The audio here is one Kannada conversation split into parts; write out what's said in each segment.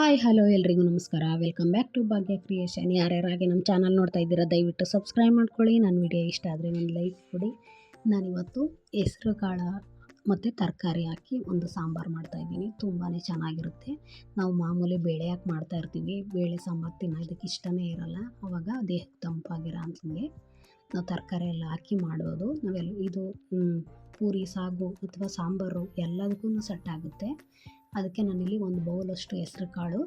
ಹಾಯ್ ಹಲೋ ಎಲ್ರಿಗೂ ನಮಸ್ಕಾರ. Welcome back to Bhagya creation. ಯಾರ್ಯಾರಾಗಿ ನಮ್ಮ ಚಾನಲ್ ನೋಡ್ತಾ ಇದ್ದೀರಾ ದಯವಿಟ್ಟು ಸಬ್ಸ್ಕ್ರೈಬ್ ಮಾಡ್ಕೊಳ್ಳಿ. ನನ್ನ ವಿಡಿಯೋ ಇಷ್ಟ ಆದರೆ ಒಂದು ಲೈಕ್ ಕೊಡಿ. ನಾನಿವತ್ತು ಹೆಸರು ಕಾಳು ಮತ್ತು ತರಕಾರಿ ಹಾಕಿ ಒಂದು ಸಾಂಬಾರು ಮಾಡ್ತಾಯಿದ್ದೀನಿ. ತುಂಬಾ ಚೆನ್ನಾಗಿರುತ್ತೆ. ನಾವು ಮಾಮೂಲಿ ಬೇಳೆ ಹಾಕಿ ಮಾಡ್ತಾಯಿರ್ತೀವಿ. ಬೇಳೆ ಸಾಂಬಾರು ತಿನ್ನೋದಕ್ಕೆ ಇಷ್ಟನೇ ಇರೋಲ್ಲ. ಆವಾಗ ದೇಹಕ್ಕೆ ತಂಪಾಗಿರೋ ಅಂತಂಗೆ ನಾವು ತರಕಾರಿ ಎಲ್ಲ ಹಾಕಿ ಮಾಡೋದು. ಇದು ಪೂರಿ ಸಾಗು ಅಥವಾ ಸಾಂಬಾರು ಎಲ್ಲದಕ್ಕೂ ಸೆಟ್ ಆಗುತ್ತೆ. ಅದಕ್ಕೆ ನಾನಿಲ್ಲಿ ಒಂದು ಬೌಲಷ್ಟು ಹೆಸ್ರು ಕಾಳು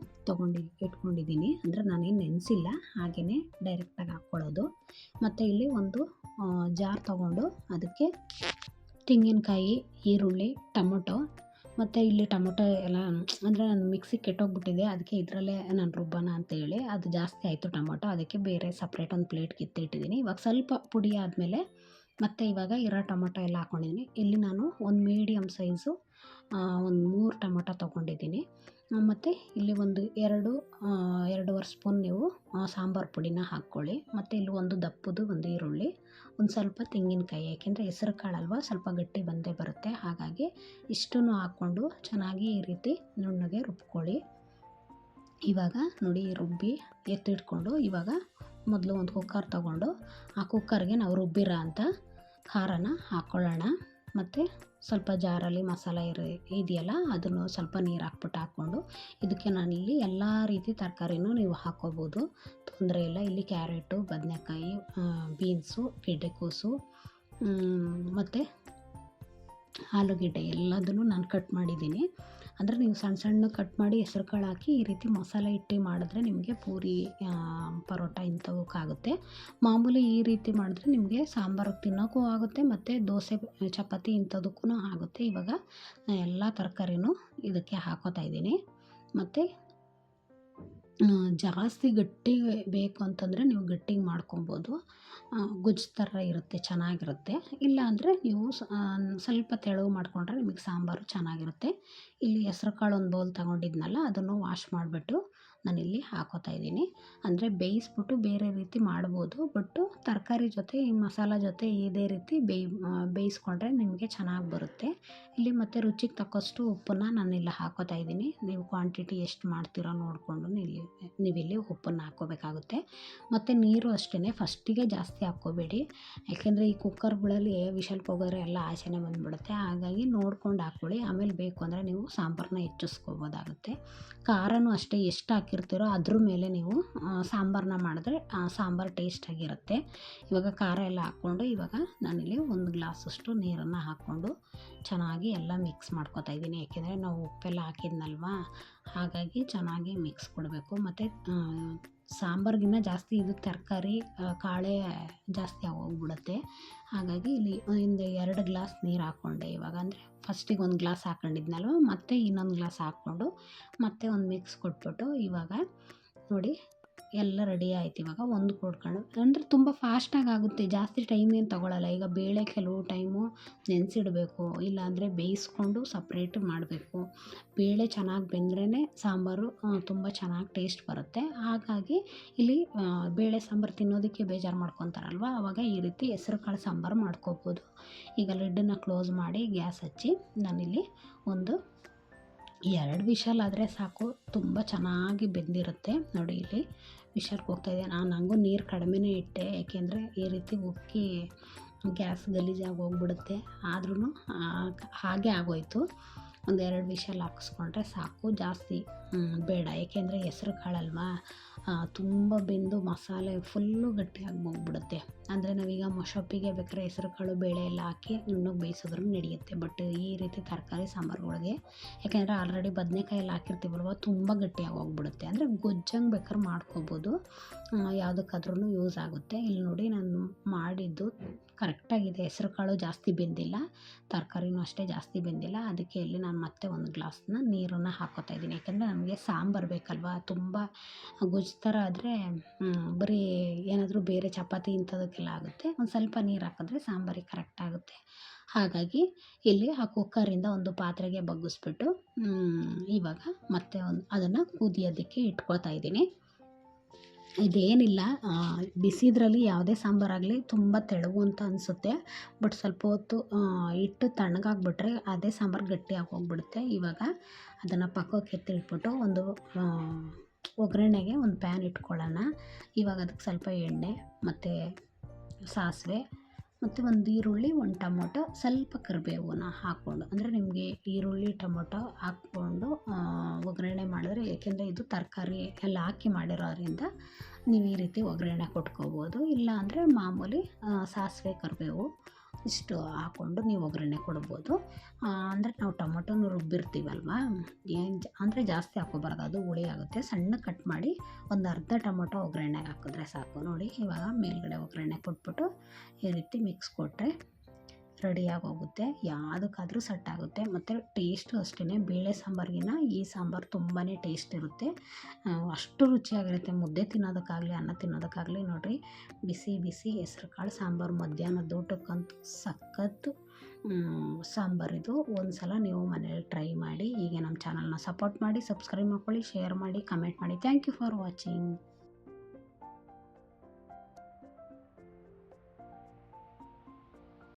ಇಟ್ಕೊಂಡಿದ್ದೀನಿ. ಅಂದರೆ ನಾನೇನು ನೆನೆಸಿಲ್ಲ, ಹಾಗೆಯೇ ಡೈರೆಕ್ಟಾಗಿ ಹಾಕ್ಕೊಳ್ಳೋದು. ಮತ್ತು ಇಲ್ಲಿ ಒಂದು ಜಾರ್ ತೊಗೊಂಡು ಅದಕ್ಕೆ ತೆಂಗಿನಕಾಯಿ, ಈರುಳ್ಳಿ, ಟೊಮೊಟೊ ಮತ್ತು ಇಲ್ಲಿ ಟೊಮೊಟೊ ಎಲ್ಲ ಅಂದರೆ ನಾನು ಮಿಕ್ಸಿಗೆ ಕೆಟ್ಟೋಗ್ಬಿಟ್ಟಿದೆ. ಅದಕ್ಕೆ ಇದರಲ್ಲೇ ನಾನು ರುಬ್ಬೋಣ ಅಂತೇಳಿ ಅದು ಜಾಸ್ತಿ ಆಯಿತು ಟೊಮೊಟೊ. ಅದಕ್ಕೆ ಬೇರೆ ಸಪ್ರೇಟ್ ಒಂದು ಪ್ಲೇಟ್ ಕಿತ್ತಿಟ್ಟಿದ್ದೀನಿ. ಇವಾಗ ಸ್ವಲ್ಪ ಪುಡಿ ಆದಮೇಲೆ ಮತ್ತು ಇವಾಗ ಇರೋ ಟೊಮೊಟೊ ಎಲ್ಲ ಹಾಕ್ಕೊಂಡಿದ್ದೀನಿ. ಇಲ್ಲಿ ನಾನು ಒಂದು ಮೀಡಿಯಮ್ ಸೈಜು ಒಂದು 3 ಟೊಮೊಟೊ ತೊಗೊಂಡಿದ್ದೀನಿ. ಮತ್ತು ಇಲ್ಲಿ ಒಂದು 2-2.5 ಸ್ಪೂನ್ ನೀವು ಸಾಂಬಾರು ಪುಡಿನ ಹಾಕ್ಕೊಳ್ಳಿ. ಮತ್ತು ಇಲ್ಲಿ ಒಂದು ದಪ್ಪದು ಒಂದು ಈರುಳ್ಳಿ, ಒಂದು ಸ್ವಲ್ಪ ತೆಂಗಿನಕಾಯಿ, ಯಾಕೆಂದರೆ ಹೆಸರು ಕಾಳಲ್ವ ಸ್ವಲ್ಪ ಗಟ್ಟಿ ಬಂದೇ ಬರುತ್ತೆ. ಹಾಗಾಗಿ ಇಷ್ಟನ್ನು ಹಾಕ್ಕೊಂಡು ಚೆನ್ನಾಗಿ ಈ ರೀತಿ ನುಣ್ಣಗೆ ರುಬ್ಕೊಳ್ಳಿ. ಇವಾಗ ನೋಡಿ ರುಬ್ಬಿ ಎತ್ತಿಟ್ಕೊಂಡು ಇವಾಗ ಮೊದಲು ಒಂದು ಕುಕ್ಕರ್ ತೊಗೊಂಡು ಆ ಕುಕ್ಕರ್ಗೆ ನಾವು ರುಬ್ಬಿರೋ ಅಂಥ ಖಾರನ ಹಾಕ್ಕೊಳ್ಳೋಣ. ಮತ್ತು ಸ್ವಲ್ಪ ಜಾರಲ್ಲಿ ಮಸಾಲೆ ಇದೆಯಲ್ಲ ಅದನ್ನು ಸ್ವಲ್ಪ ನೀರು ಹಾಕ್ಕೊಂಡು ಇದಕ್ಕೆ ನಾನಿಲ್ಲಿ ಎಲ್ಲ ರೀತಿ ತರಕಾರಿನೂ ನೀವು ಹಾಕ್ಕೋಬೋದು, ತೊಂದರೆ ಇಲ್ಲ. ಇಲ್ಲಿ ಕ್ಯಾರೆಟು, ಬದನೆಕಾಯಿ, ಬೀನ್ಸು, ಗೆಡ್ಡೆಕೋಸು ಮತ್ತು ಆಲೂಗೆಡ್ಡೆ ಎಲ್ಲದನ್ನು ನಾನು ಕಟ್ ಮಾಡಿದ್ದೀನಿ. ಅಂದರೆ ನೀವು ಸಣ್ಣ ಸಣ್ಣ ಕಟ್ ಮಾಡಿ ಹೆಸ್ರು ಕಾಳು ಹಾಕಿ ಈ ರೀತಿ ಮಸಾಲೆ ಇಟ್ಟು ಮಾಡಿದ್ರೆ ನಿಮಗೆ ಪೂರಿ, ಪರೋಟ ಇಂಥವಕ್ಕಾಗುತ್ತೆ. ಮಾಮೂಲಿ ಈ ರೀತಿ ಮಾಡಿದ್ರೆ ನಿಮಗೆ ಸಾಂಬಾರು ತಿನ್ನೋಕ್ಕೂ ಆಗುತ್ತೆ ಮತ್ತು ದೋಸೆ, ಚಪಾತಿ ಇಂಥದಕ್ಕೂ ಆಗುತ್ತೆ. ಇವಾಗ ನಾನು ಎಲ್ಲ ತರಕಾರಿನೂ ಇದಕ್ಕೆ ಹಾಕೋತಾ ಇದ್ದೀನಿ. ಮತ್ತು ಜಾಸ್ತಿ ಗಟ್ಟಿ ಬೇಕು ಅಂತಂದರೆ ನೀವು ಗಟ್ಟಿಗೆ ಮಾಡ್ಕೊಬೋದು. ಗೊಜ್ಜು ಥರ ಇರುತ್ತೆ, ಚೆನ್ನಾಗಿರುತ್ತೆ. ಇಲ್ಲ ಅಂದರೆ ನೀವು ಸ್ವಲ್ಪ ತೆಳು ಮಾಡಿಕೊಂಡ್ರೆ ನಿಮಗೆ ಸಾಂಬಾರು ಚೆನ್ನಾಗಿರುತ್ತೆ. ಇಲ್ಲಿ ಹೆಸ್ರು ಕಾಳು ಒಂದು ಬೌಲ್ ತೊಗೊಂಡಿದ್ನಲ್ಲ ಅದನ್ನು ವಾಶ್ ಮಾಡಿಬಿಟ್ಟು ನಾನಿಲ್ಲಿ ಹಾಕೋತಾ ಇದ್ದೀನಿ. ಅಂದರೆ ಬೇಯಿಸ್ಬಿಟ್ಟು ಬೇರೆ ರೀತಿ ಮಾಡ್ಬೋದು, ಬಟ್ಟು ತರಕಾರಿ ಜೊತೆ ಈ ಮಸಾಲ ಜೊತೆ ಇದೇ ರೀತಿ ಬೇಯಿಸ್ಕೊಂಡ್ರೆ ನಿಮಗೆ ಚೆನ್ನಾಗಿ ಬರುತ್ತೆ. ಇಲ್ಲಿ ಮತ್ತು ರುಚಿಗೆ ತಕ್ಕಷ್ಟು ಉಪ್ಪನ್ನು ನಾನಿಲ್ಲಿ ಹಾಕೋತಾ ಇದ್ದೀನಿ. ನೀವು ಕ್ವಾಂಟಿಟಿ ಎಷ್ಟು ಮಾಡ್ತೀರೋ ನೋಡಿಕೊಂಡು ನೀವಿಲ್ಲಿ ಉಪ್ಪನ್ನು ಹಾಕ್ಕೋಬೇಕಾಗುತ್ತೆ. ಮತ್ತು ನೀರು ಅಷ್ಟೇ ಫಸ್ಟಿಗೆ ಜಾಸ್ತಿ ಹಾಕ್ಕೋಬೇಡಿ, ಯಾಕೆಂದರೆ ಈ ಕುಕ್ಕರ್ಗಳಲ್ಲಿ ವಿಷಲ್ ಹೋಗೋದ್ರೆ ಎಲ್ಲ ಆಚೆನೇ ಬಂದುಬಿಡುತ್ತೆ. ಹಾಗಾಗಿ ನೋಡ್ಕೊಂಡು ಹಾಕ್ಕೊಳ್ಳಿ. ಆಮೇಲೆ ಬೇಕು ಅಂದರೆ ನೀವು ಸಾಂಬಾರನ್ನ ಹೆಚ್ಚಿಸ್ಕೋಬೋದಾಗುತ್ತೆ. ಖಾರನೂ ಅಷ್ಟೇ ಎಷ್ಟು ಹಾಕಿರ್ತೀರೋ ಅದ್ರ ಮೇಲೆ ನೀವು ಸಾಂಬಾರನ್ನ ಮಾಡಿದ್ರೆ ಸಾಂಬಾರು ಟೇಸ್ಟಾಗಿರುತ್ತೆ. ಇವಾಗ ಖಾರ ಎಲ್ಲ ಹಾಕ್ಕೊಂಡು ಇವಾಗ ನಾನಿಲ್ಲಿ 1 ಗ್ಲಾಸಷ್ಟು ನೀರನ್ನು ಹಾಕ್ಕೊಂಡು ಚೆನ್ನಾಗಿ ಎಲ್ಲ ಮಿಕ್ಸ್ ಮಾಡ್ಕೊತಾ ಇದ್ದೀನಿ. ಯಾಕೆಂದರೆ ನಾವು ಉಪ್ಪೆಲ್ಲ ಹಾಕಿದ್ನಲ್ವಾ, ಹಾಗಾಗಿ ಚೆನ್ನಾಗಿ ಮಿಕ್ಸ್ ಕೊಡಬೇಕು. ಮತ್ತು ಸಾಂಬಾರಿಗಿನ್ನ ಜಾಸ್ತಿ ಇದು ತರಕಾರಿ ಕಾಳೇ ಜಾಸ್ತಿ ಆಗೋಗ್ಬಿಡುತ್ತೆ. ಹಾಗಾಗಿ ಇಲ್ಲಿ ಒಂದು 2 ಗ್ಲಾಸ್ ನೀರು ಹಾಕ್ಕೊಂಡೆ ಇವಾಗ. ಅಂದರೆ ಫಸ್ಟಿಗೆ 1 ಗ್ಲಾಸ್ ಹಾಕ್ಕೊಂಡಿದ್ನಲ್ವ, ಮತ್ತು ಇನ್ನೊಂದು ಗ್ಲಾಸ್ ಹಾಕ್ಕೊಂಡು ಮತ್ತೆ ಒಂದು ಮಿಕ್ಸ್ ಕೊಟ್ಬಿಟ್ಟು ಇವಾಗ ನೋಡಿ ಎಲ್ಲ ರೆಡಿ ಆಯ್ತು. ಇವಾಗ ಒಂದು ಕೊಡ್ಕೊಂಡು ಅಂದರೆ ತುಂಬ ಫಾಸ್ಟಾಗಿ ಆಗುತ್ತೆ, ಜಾಸ್ತಿ ಟೈಮ್ ಏನು ತೊಗೊಳ್ಳಲ್ಲ. ಈಗ ಬೇಳೆ ಕೆಲವು ಟೈಮು ನೆನೆಸಿಡಬೇಕು, ಇಲ್ಲಾಂದರೆ ಬೇಯಿಸ್ಕೊಂಡು ಸಪ್ರೇಟ್ ಮಾಡಬೇಕು. ಬೇಳೆ ಚೆನ್ನಾಗಿ ಬೆಂದ್ರೇ ಸಾಂಬಾರು ತುಂಬ ಚೆನ್ನಾಗಿ ಟೇಸ್ಟ್ ಬರುತ್ತೆ. ಹಾಗಾಗಿ ಇಲ್ಲಿ ಬೇಳೆ ಸಾಂಬಾರು ತಿನ್ನೋದಕ್ಕೆ ಬೇಜಾರು ಮಾಡ್ಕೊತಾರಲ್ವ, ಆವಾಗ ಈ ರೀತಿ ಹೆಸ್ರು ಕಾಳು ಸಾಂಬಾರು ಮಾಡ್ಕೋಬೋದು. ಈಗ ಲಿಡ್ಡನ್ನು ಕ್ಲೋಸ್ ಮಾಡಿ ಗ್ಯಾಸ್ ಹಚ್ಚಿ ನಾನಿಲ್ಲಿ ಒಂದು 2 ವಿಷಲ್ ಆದರೆ ಸಾಕು, ತುಂಬ ಚೆನ್ನಾಗಿ ಬೆಂದಿರುತ್ತೆ. ನೋಡಿ ಇಲ್ಲಿ ವಿಷಲ್ಗೆ ಹೋಗ್ತಾಯಿದೆ. ನನಗೂ ನೀರು ಕಡಿಮೆನೇ ಇಟ್ಟೆ, ಏಕೆಂದರೆ ಈ ರೀತಿ ಉಕ್ಕಿ ಗ್ಯಾಸ್ ಗಲೀಜಾಗಿ ಹೋಗ್ಬಿಡುತ್ತೆ. ಆದ್ರೂ ಹಾಗೆ ಆಗೋಯಿತು. ಒಂದು 2 ವಿಷಲ್ ಹಾಕಿಸ್ಕೊಂಡ್ರೆ ಸಾಕು, ಜಾಸ್ತಿ ಬೇಡ. ಏಕೆಂದರೆ ಹೆಸ್ರು ಕಾಳಲ್ವಾ, ತುಂಬ ಬೆಂದು ಮಸಾಲೆ ಫುಲ್ಲು ಗಟ್ಟಿಯಾಗಿ ಹೋಗ್ಬಿಡುತ್ತೆ. ಅಂದರೆ ನಾವೀಗ ಮೊಸೊಪ್ಪಿಗೆ ಬೇಕಾದ್ರೆ ಹೆಸ್ರು ಕಾಳು ಬೇಳೆ ಎಲ್ಲ ಹಾಕಿ ನುಣ್ಣಗೆ ಬೇಯಿಸಿದ್ರೂ ನಡೆಯುತ್ತೆ. ಬಟ್ ಈ ರೀತಿ ತರಕಾರಿ ಸಾಂಬಾರುಗಳಿಗೆ ಯಾಕೆಂದರೆ ಆಲ್ರೆಡಿ ಬದನೆಕಾಯಿ ಎಲ್ಲ ಹಾಕಿರ್ತೀವಲ್ವ, ತುಂಬ ಗಟ್ಟಿಯಾಗಿ ಹೋಗ್ಬಿಡುತ್ತೆ. ಅಂದರೆ ಗೊಜ್ಜಂಗೆ ಬೇಕಾದ್ರೆ ಮಾಡ್ಕೋಬೋದು, ಯಾವುದಕ್ಕಾದ್ರೂ ಯೂಸ್ ಆಗುತ್ತೆ. ಇಲ್ಲಿ ನೋಡಿ ನಾನು ಮಾಡಿದ್ದು ಕರೆಕ್ಟಾಗಿದೆ. ಹೆಸ್ರು ಕಾಳು ಜಾಸ್ತಿ ಬೆಂದಿಲ್ಲ, ತರಕಾರಿನೂ ಅಷ್ಟೇ ಜಾಸ್ತಿ ಬೆಂದಿಲ್ಲ. ಅದಕ್ಕೆ ಇಲ್ಲಿ ನಾನು ಮತ್ತೆ 1 ಗ್ಲಾಸ್ನ ನೀರನ್ನು ಹಾಕ್ಕೋತಾ ಇದ್ದೀನಿ. ಯಾಕೆಂದರೆ ನಮಗೆ ಸಾಂಬಾರು ಬೇಕಲ್ವ, ತುಂಬ ಗೊಜ್ಜು ಥರ ಆದರೆ ಬರೀ ಏನಾದರೂ ಬೇರೆ ಚಪಾತಿ ಇಂಥದಕ್ಕೆಲ್ಲ ಆಗುತ್ತೆ. ಒಂದು ಸ್ವಲ್ಪ ನೀರು ಹಾಕಿದ್ರೆ ಸಾಂಬಾರಿಗೆ ಕರೆಕ್ಟ್ ಆಗುತ್ತೆ. ಹಾಗಾಗಿ ಇಲ್ಲಿ ಆ ಕುಕ್ಕರಿಂದ ಒಂದು ಪಾತ್ರೆಗೆ ಬಗ್ಗಿಸ್ಬಿಟ್ಟು ಇವಾಗ ಮತ್ತೆ ಅದನ್ನು ಕುದಿಯೋದಕ್ಕೆ ಇಟ್ಕೊಳ್ತಾ ಇದ್ದೀನಿ. ಇದೇನಿಲ್ಲ, ಬಿಸಿದ್ರಲ್ಲಿ ಯಾವುದೇ ಸಾಂಬಾರಾಗಲಿ ತುಂಬ ತೆಳು ಅಂತ ಅನಿಸುತ್ತೆ. ಬಟ್ ಸ್ವಲ್ಪ ಹೊತ್ತು ಇಟ್ಟು ತಣ್ಣಗಾಗ್ಬಿಟ್ರೆ ಅದೇ ಸಾಂಬಾರು ಗಟ್ಟಿಯಾಗಿ ಹೋಗ್ಬಿಡುತ್ತೆ. ಇವಾಗ ಅದನ್ನು ಪಕ್ಕಕ್ಕೆ ಎತ್ತಿಟ್ಬಿಟ್ಟು ಒಂದು ಒಗ್ಗರಣೆಗೆ ಒಂದು ಪ್ಯಾನ್ ಇಟ್ಕೊಳ್ಳೋಣ. ಇವಾಗ ಅದಕ್ಕೆ ಸ್ವಲ್ಪ ಎಣ್ಣೆ ಮತ್ತು ಸಾಸಿವೆ ಮತ್ತು ಒಂದು ಈರುಳ್ಳಿ, ಒಂದು ಟೊಮೊಟೊ, ಸ್ವಲ್ಪ ಕರಿಬೇವನ್ನ ಹಾಕ್ಕೊಂಡು, ಅಂದರೆ ನಿಮಗೆ ಈರುಳ್ಳಿ ಟೊಮೊಟೊ ಹಾಕ್ಕೊಂಡು ಒಗ್ಗರಣೆ ಮಾಡಿದ್ರೆ, ಏಕೆಂದರೆ ಇದು ತರಕಾರಿ ಎಲ್ಲ ಹಾಕಿ ಮಾಡಿರೋದ್ರಿಂದ ನೀವು ಈ ರೀತಿ ಒಗ್ಗರಣೆ ಕೊಟ್ಕೋಬೋದು. ಇಲ್ಲ ಅಂದರೆ ಮಾಮೂಲಿ ಸಾಸಿವೆ ಕರಿಬೇವು ಇಷ್ಟು ಹಾಕ್ಕೊಂಡು ನೀವು ಒಗ್ಗರಣೆ ಕೊಡ್ಬೋದು. ಅಂದರೆ ನಾವು ಟೊಮೊಟೊನು ರುಬ್ಬಿರ್ತೀವಲ್ವ, ಅಂದರೆ ಜಾಸ್ತಿ ಹಾಕ್ಕೋಬಾರ್ದು, ಅದು ಹುಳಿ ಆಗುತ್ತೆ. ಸಣ್ಣ ಕಟ್ ಮಾಡಿ ಒಂದು ಅರ್ಧ ಟೊಮೊಟೊ ಒಗ್ಗರಣೆಗೆ ಹಾಕಿದ್ರೆ ಸಾಕು. ನೋಡಿ ಇವಾಗ ಮೇಲ್ಗಡೆ ಒಗ್ಗರಣೆ ಕೊಟ್ಬಿಟ್ಟು ಈ ರೀತಿ ಮಿಕ್ಸ್ ಕೊಟ್ಟರೆ ರೆಡಿಯಾಗಿ ಹೋಗುತ್ತೆ. ಯಾವುದಕ್ಕಾದ್ರೂ ಸೆಟ್ ಆಗುತ್ತೆ. ಮತ್ತು ಟೇಸ್ಟು ಅಷ್ಟೇ, ಬೇಳೆ ಸಾಂಬಾರಿಗಿನ್ನ ಈ ಸಾಂಬಾರು ತುಂಬಾ ಟೇಸ್ಟ್ ಇರುತ್ತೆ. ಅಷ್ಟು ರುಚಿಯಾಗಿರುತ್ತೆ. ಮುದ್ದೆ ತಿನ್ನೋದಕ್ಕಾಗಲಿ ಅನ್ನ ತಿನ್ನೋದಕ್ಕಾಗಲಿ ನೋಡಿರಿ, ಬಿಸಿ ಬಿಸಿ ಹೆಸ್ರು ಕಾಳು ಸಾಂಬಾರು ಮಧ್ಯಾಹ್ನದ ಊಟಕ್ಕಂತೂ ಸಖತ್ತು ಸಾಂಬಾರಿದು. ಒಂದು ಸಲ ನೀವು ಮನೇಲಿ ಟ್ರೈ ಮಾಡಿ. ಹೀಗೆ ನಮ್ಮ ಚಾನಲ್ನ ಸಪೋರ್ಟ್ ಮಾಡಿ, ಸಬ್ಸ್ಕ್ರೈಬ್ ಮಾಡ್ಕೊಳ್ಳಿ, ಶೇರ್ ಮಾಡಿ, ಕಮೆಂಟ್ ಮಾಡಿ. Thank you for watching.